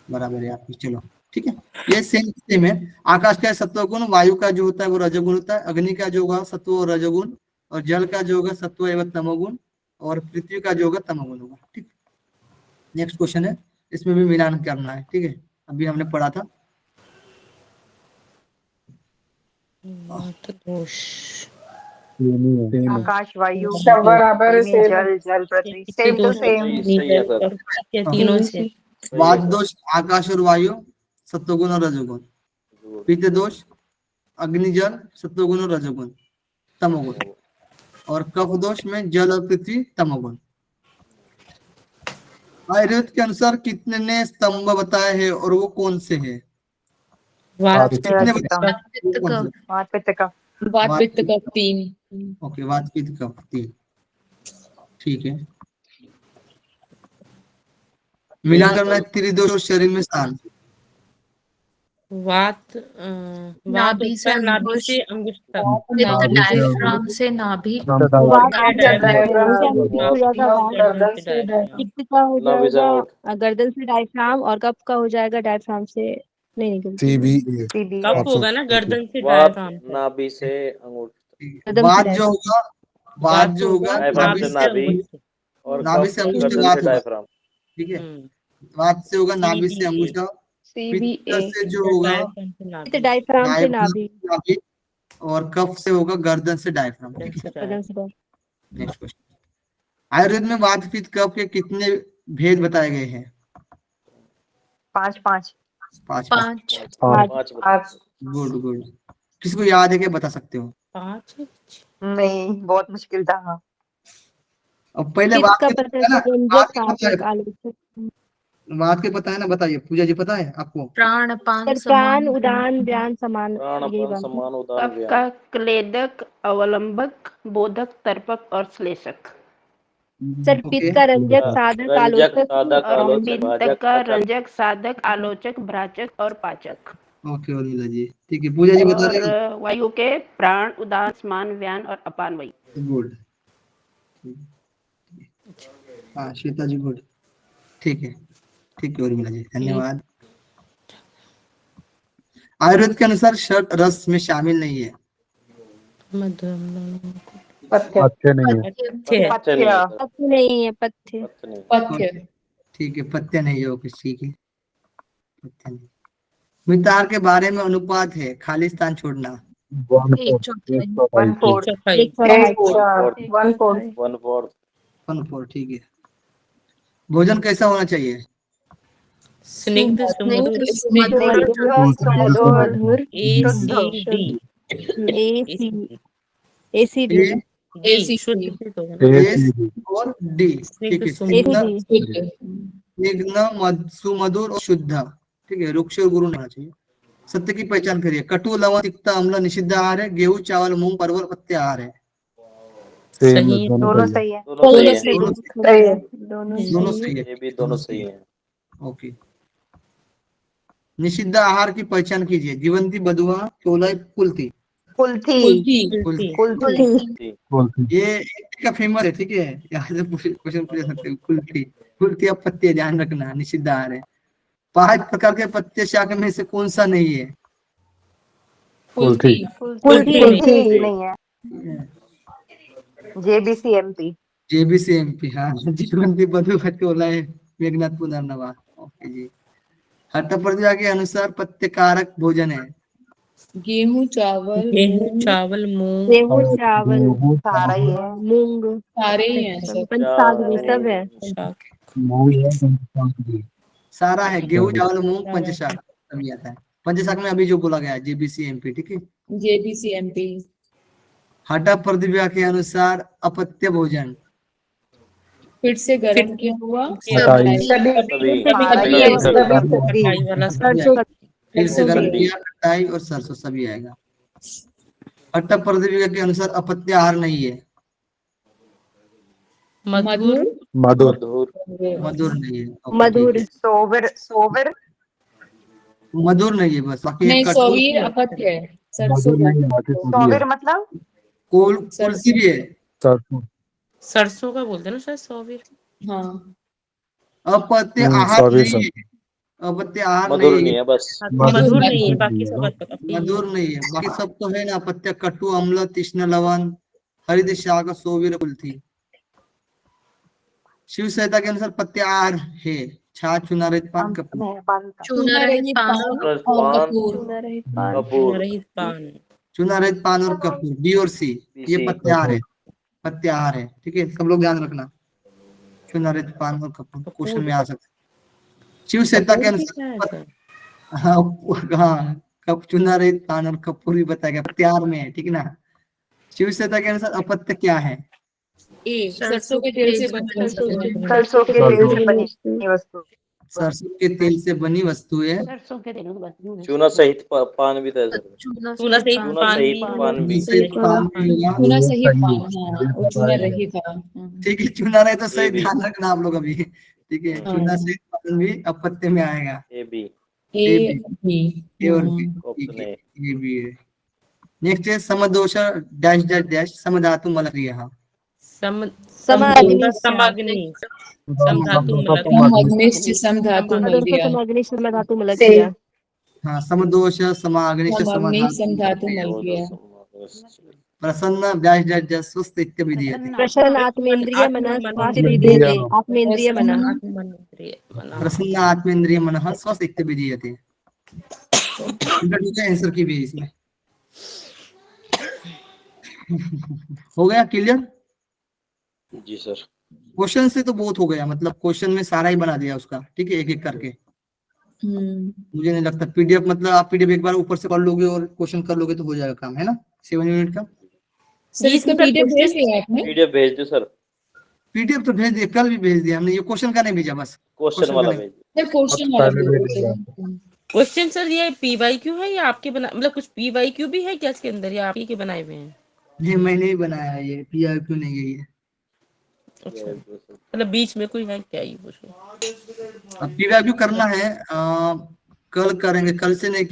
[SPEAKER 1] बराबर है आपकी। चलो, ठीक है, ये सेम है। आकाश का सत्व गुण, वायु का जो होता है वो रजोगुण होता है, अग्नि का जो होगा सत्व और रजोगुण, और जल का जो होगा सत्व एवं तमोगुण, और पृथ्वी का जो होगा तमोगुण होगा, ठीक। नेक्स्ट क्वेश्चन है, इसमें भी मिलान करना है, ठीक है, अभी हमने पढ़ा था।
[SPEAKER 6] दोष
[SPEAKER 5] आकाश वायु
[SPEAKER 8] बराबर
[SPEAKER 5] अग्नि जल जल पृथ्वी, सेम टू सेम।
[SPEAKER 9] सही है सर।
[SPEAKER 6] तीनों से।
[SPEAKER 1] वात दोष आकाश और वायु सत्वगुण और रजोगुण, पित्त दोष अग्नि जल सत्वगुण और रजोगुण तमोगुण, और कफ दोष में जल और पृथ्वी तमोगुण। आयुर्वेद के अनुसार कितने स्तंभ बताए हैं और वो कौन से हैं?
[SPEAKER 6] वात
[SPEAKER 1] कितने
[SPEAKER 5] पित्त का
[SPEAKER 2] वात पित्त कफ 3।
[SPEAKER 1] ओके, वात पित्त कफ 3, ठीक है। मिला करना है त्रिदोष और शरीर में स्थान।
[SPEAKER 6] वात
[SPEAKER 7] नाभि से
[SPEAKER 6] नाभि से अंगुष्ठ तक।
[SPEAKER 7] डायफ्राम से नाभि, पित्त का हो जाएगा गर्दन से डायफ्राम, और कफ का हो जाएगा डायफ्राम से, नहीं
[SPEAKER 3] CBA
[SPEAKER 6] कब होगा ना, गर्दन से
[SPEAKER 9] वात
[SPEAKER 6] डायफ्राम तक।
[SPEAKER 9] नाभि से अंगूठे,
[SPEAKER 1] वात जो होगा, वात जो होगा
[SPEAKER 9] डायफ्राम से नाभि,
[SPEAKER 6] अंगुष्ठ।
[SPEAKER 9] और
[SPEAKER 1] नाभि
[SPEAKER 9] कफ
[SPEAKER 1] से अंगुष्ठ
[SPEAKER 9] गर्दन
[SPEAKER 1] वात
[SPEAKER 9] से
[SPEAKER 1] होगा,
[SPEAKER 9] डायफ्राम।
[SPEAKER 1] ठीक है। वात से होगा नाभि से अंगुष्ठ, पित्त से जो होगा
[SPEAKER 7] डायफ्राम से नाभि,
[SPEAKER 1] नाभि, और कफ से होगा गर्दन से डायफ्राम, ठीक है।
[SPEAKER 7] गर्दन से
[SPEAKER 1] नेक्स्ट क्वेश्चन। आयुर्वेद में वात पित्त कफ के कितने भेद बताए गए हैं?
[SPEAKER 5] 5 5
[SPEAKER 1] पाँच
[SPEAKER 7] पाँच
[SPEAKER 9] पाँच
[SPEAKER 5] आज
[SPEAKER 1] गुड गुड। किसको याद है क्या बता सकते हो?
[SPEAKER 6] 5
[SPEAKER 5] नहीं, बहुत मुश्किल था। हाँ,
[SPEAKER 1] अब पहले
[SPEAKER 7] पित्त
[SPEAKER 1] बात
[SPEAKER 7] का
[SPEAKER 1] के
[SPEAKER 7] पता
[SPEAKER 1] है ना,
[SPEAKER 7] है रंजक
[SPEAKER 1] बात के पता है,
[SPEAKER 7] साधक आलोचक।
[SPEAKER 1] बात के पता है ना, बताइए पूजा जी पता है आपको?
[SPEAKER 2] प्राण पान
[SPEAKER 7] सर प्राण उदान व्यान समान
[SPEAKER 9] प्राण
[SPEAKER 7] यही
[SPEAKER 9] अपान
[SPEAKER 7] बात है।
[SPEAKER 9] सम्मान उदान
[SPEAKER 8] कफ
[SPEAKER 9] व्यान।
[SPEAKER 8] का क्लेदक, अवलंबक, बोधक, तर्पक और श्लेषक।
[SPEAKER 7] सर
[SPEAKER 1] ओके
[SPEAKER 7] पित्त का रंजक साधक
[SPEAKER 9] रंजक
[SPEAKER 7] आलोचक
[SPEAKER 9] साधक
[SPEAKER 8] और
[SPEAKER 9] आलोचक
[SPEAKER 8] पित्त
[SPEAKER 9] भाजक
[SPEAKER 8] का
[SPEAKER 9] पाचक।
[SPEAKER 8] रंजक, साधक, आलोचक, भ्राजक और पाचक।
[SPEAKER 1] ओके उर्मिला जी ठीक है। पूजा जी बता
[SPEAKER 8] और
[SPEAKER 1] रहे हो?
[SPEAKER 8] वायु के प्राण, उदान, स्मान, व्यान और अपान वायु।
[SPEAKER 1] गुड। हाँ श्वेता जी गुड। ठीक है उर्मिला जी धन्यवाद। आयुर्वेद के अनुसार षट रस में शामिल नहीं है।
[SPEAKER 6] मधुर
[SPEAKER 5] पथ्य
[SPEAKER 3] अच्छे नहीं है।
[SPEAKER 6] पथ्य
[SPEAKER 9] पथ्य नहीं है सर,
[SPEAKER 7] पथ्य नहीं है पथ्य।
[SPEAKER 9] पथ्य नहीं।
[SPEAKER 2] पथ्य
[SPEAKER 1] ठीक है पत्ते नहीं हो कुछ, ठीक है पत्ते नहीं। मितार के बारे में अनुपात है खाली स्थान छोड़ना।
[SPEAKER 5] 1/4
[SPEAKER 6] चौथाई
[SPEAKER 7] एक चौथाई।
[SPEAKER 5] 1/4
[SPEAKER 9] 1/4
[SPEAKER 1] 1/4 ठीक है। भोजन कैसा होना चाहिए?
[SPEAKER 6] स्निग्ध सुमधुर
[SPEAKER 5] सुमधुर
[SPEAKER 7] मधुर
[SPEAKER 6] ACD
[SPEAKER 7] एसीडी
[SPEAKER 6] डी शुद्ध से तो है ना।
[SPEAKER 1] एस और डी ठीक है।
[SPEAKER 6] स्निग्ध
[SPEAKER 7] एसीडी
[SPEAKER 1] स्निग्ध सुमधुर और शुद्ध ठीक है। रुक्ष और गुरु होना चाहिए। सत्य की पहचान करिए। कटु लवण तिक्ता अम्ल निषिद्ध आहार है। गेहूं चावल मूंग परवल पत्ते आहार है।
[SPEAKER 6] सही है।
[SPEAKER 5] दोनों सही है।
[SPEAKER 9] दोनों सही है।
[SPEAKER 1] दोनों
[SPEAKER 5] दोनों
[SPEAKER 1] सही है।
[SPEAKER 9] ये भी दोनों सही है।
[SPEAKER 1] ओके। निषिद्ध आहार की पहचान कीजिए। जीवंती बधुआ चोलाई कुल्थी।
[SPEAKER 5] कुल्थी
[SPEAKER 1] कुल्थी ये का फेमस है ठीक है। यहाँ से क्वेश्चन पूछ सकते हो। कुल्थी अब पत्ते ध्यान रखना निषिद्ध आहार है। 5 प्रकार के पत्ते शाक में से कौन सा नहीं है?
[SPEAKER 3] कुल्थी
[SPEAKER 5] कुल्थी नहीं है। JBCMP
[SPEAKER 1] JBCMP हाँ। जीवंती बधुआ चोलाई मेघनाथ पुनर्नवा। ओके जी। हट्ट प्रतिभा के अनुसार पत्ते कारक भोजन है।
[SPEAKER 2] गेहूं चावल
[SPEAKER 6] गेहूं
[SPEAKER 2] मूंग
[SPEAKER 6] चावल मूंग
[SPEAKER 7] गेहूं चावल
[SPEAKER 5] सारा ही है।
[SPEAKER 7] मूंग
[SPEAKER 2] सारे ही हैं सब।
[SPEAKER 7] पंचसाग में सब है।
[SPEAKER 6] शाक
[SPEAKER 1] सारा है। गेहूं चावल मूंग पंचशाक सभी आता है। पंचशाक में अभी जो बोला गया है JBCMP ठीक है।
[SPEAKER 2] JBCMP
[SPEAKER 1] हटा प्रतिभा के अनुसार अपत्य भोजन।
[SPEAKER 2] फिर से गर्म किया हुआ
[SPEAKER 3] हटाई।
[SPEAKER 9] सभी
[SPEAKER 5] सारा ही है। सभी
[SPEAKER 6] खटाई वाला
[SPEAKER 7] सरसों का
[SPEAKER 1] फिर से
[SPEAKER 2] सरसों
[SPEAKER 1] गर्म
[SPEAKER 2] भी।
[SPEAKER 1] किया खटाई और सरसों सभी आएगा। हट्टा प्रतिभा के अनुसार अपत्य आहार नहीं है।
[SPEAKER 6] मधुर
[SPEAKER 3] मधुर
[SPEAKER 1] मधुर नहीं है। ओके,
[SPEAKER 7] मधुर
[SPEAKER 1] ठीक है।
[SPEAKER 5] सोविर
[SPEAKER 1] मधुर नहीं है बस बाकी
[SPEAKER 2] नहीं
[SPEAKER 1] एक कटु
[SPEAKER 2] सौवीर अपत्य है। सरसों का
[SPEAKER 5] सोविर मतलब
[SPEAKER 1] कुल्थी भी है।
[SPEAKER 6] सरसों का बोलते हैं ना शायद सौवीर।
[SPEAKER 2] हाँ
[SPEAKER 1] अपत्य आहार
[SPEAKER 3] सौवीर
[SPEAKER 1] नहीं है। अपत्य आहार
[SPEAKER 9] मधुर
[SPEAKER 1] नहीं
[SPEAKER 9] नहीं
[SPEAKER 1] है।
[SPEAKER 9] है बस।
[SPEAKER 6] मधुर नहीं है बाकी सब पता
[SPEAKER 1] मधुर नहीं है बाकी सब तो है ना। अपत्य कटु अम्ल तीक्ष्ण लवण हरित शाक सोविर कुल्थी। शिव संहिता के अनुसार पत्य आहार है। छाछ चुना रहित पान कपूर।
[SPEAKER 2] चूना रहित पान और
[SPEAKER 9] पान
[SPEAKER 2] कपूर।
[SPEAKER 9] कपूर
[SPEAKER 6] रहित पान
[SPEAKER 1] चुना रहित पान और कपूर B और C ये
[SPEAKER 9] BC
[SPEAKER 1] पत्य आहार है। पत्य आहार है ठीक है। सब लोग ध्यान रखना। चुना रहित पान और कपूर क्वेश्चन में आ सकते। शिव संहिता के अनुसार हाँ कप चुना रहित पान और कपूर भी बताया गया पत्य आहार में है ठीक है ना। शिव संहिता के अनुसार अपत्य क्या है?
[SPEAKER 2] ए सरसों के तेल से बनी वस्तु है।
[SPEAKER 5] सरसों के तेल से बनी वस्तु।
[SPEAKER 1] सरसों के तेल से बनी वस्तु है।
[SPEAKER 8] सरसों के तेल में बनी हुई।
[SPEAKER 9] चूना सहित पान भी था सर।
[SPEAKER 6] चूना
[SPEAKER 9] चूना
[SPEAKER 6] सहित
[SPEAKER 9] सहित पान भी।
[SPEAKER 1] सही पान भी होगा।
[SPEAKER 2] चूना सही पान हाँ वो चूना रहित था।
[SPEAKER 1] ठीक है चुना रहे तो सही
[SPEAKER 9] ये भी।
[SPEAKER 1] ध्यान रखना आप लोग अभी ठीक है। चुना सहित पान भी अपत्य में आएगा।
[SPEAKER 9] ए बी
[SPEAKER 2] ए बी
[SPEAKER 1] ए और बी ठीक
[SPEAKER 9] ऑप्शन
[SPEAKER 1] है
[SPEAKER 9] ए।
[SPEAKER 1] ये भी है। नेक्स्ट है समदोष डैश डैश डैश समधातु मलक्रिया।
[SPEAKER 7] समाग्नि
[SPEAKER 6] समाग्नि समधातु
[SPEAKER 2] समअग्निश्च समधातु मल
[SPEAKER 7] मधुर
[SPEAKER 2] गया।
[SPEAKER 7] समाग्नि धातु मलक दिया।
[SPEAKER 1] हाँ समदोष समाग्निश
[SPEAKER 2] समअग्नि
[SPEAKER 1] समाधातु
[SPEAKER 2] समधातु मल गया।
[SPEAKER 1] प्रसन्न डैश डैश डैश स्वस्थ इत्यादि।
[SPEAKER 7] प्रसन्न आत्मेन्द्रिय मनः स्वास्थ्य
[SPEAKER 2] आत्मेन्द्रिय
[SPEAKER 7] विधीयते। आत्मेन्द्रिय मनः
[SPEAKER 1] प्रसन्न आत्मेन्द्रिय मनः स्वस्थ इत्यादि। आंसर की भी है इसमें। हो गया क्लियर?
[SPEAKER 9] जी सर।
[SPEAKER 1] क्वेश्चन से तो बहुत हो गया मतलब क्वेश्चन में सारा ही बना दिया उसका ठीक है एक एक करके। मुझे नहीं लगता पीडीएफ, मतलब आप पीडीएफ एक बार ऊपर से पढ़ लोगे और क्वेश्चन कर लोगे तो हो जाएगा काम, है ना 7 यूनिट का।
[SPEAKER 2] सर इसका पीडीएफ भेज दिया आपने?
[SPEAKER 9] पीडीएफ भेज दो सर,
[SPEAKER 1] पीडीएफ तो भेज दिए, कल भी भेज दिया हमने, ये क्वेश्चन का नहीं भेजा बस।
[SPEAKER 9] क्वेश्चन वाला भेज दो।
[SPEAKER 2] सर क्वेश्चन वाला भेज दीजिए।
[SPEAKER 6] क्वेश्चन सर ये PYQ है या आपके बना, मतलब कुछ PYQ भी है क्या इसके अंदर या आप ही के बनाए हुए हैं?
[SPEAKER 1] नहीं मैंने ही बनाया है ये, पीआईक्यू नहीं है ये।
[SPEAKER 6] अच्छा, मतलब बीच में कोई है क्या ये पूछो।
[SPEAKER 1] अब पीआईक्यू करना है, कल करेंगे, कल से नहीं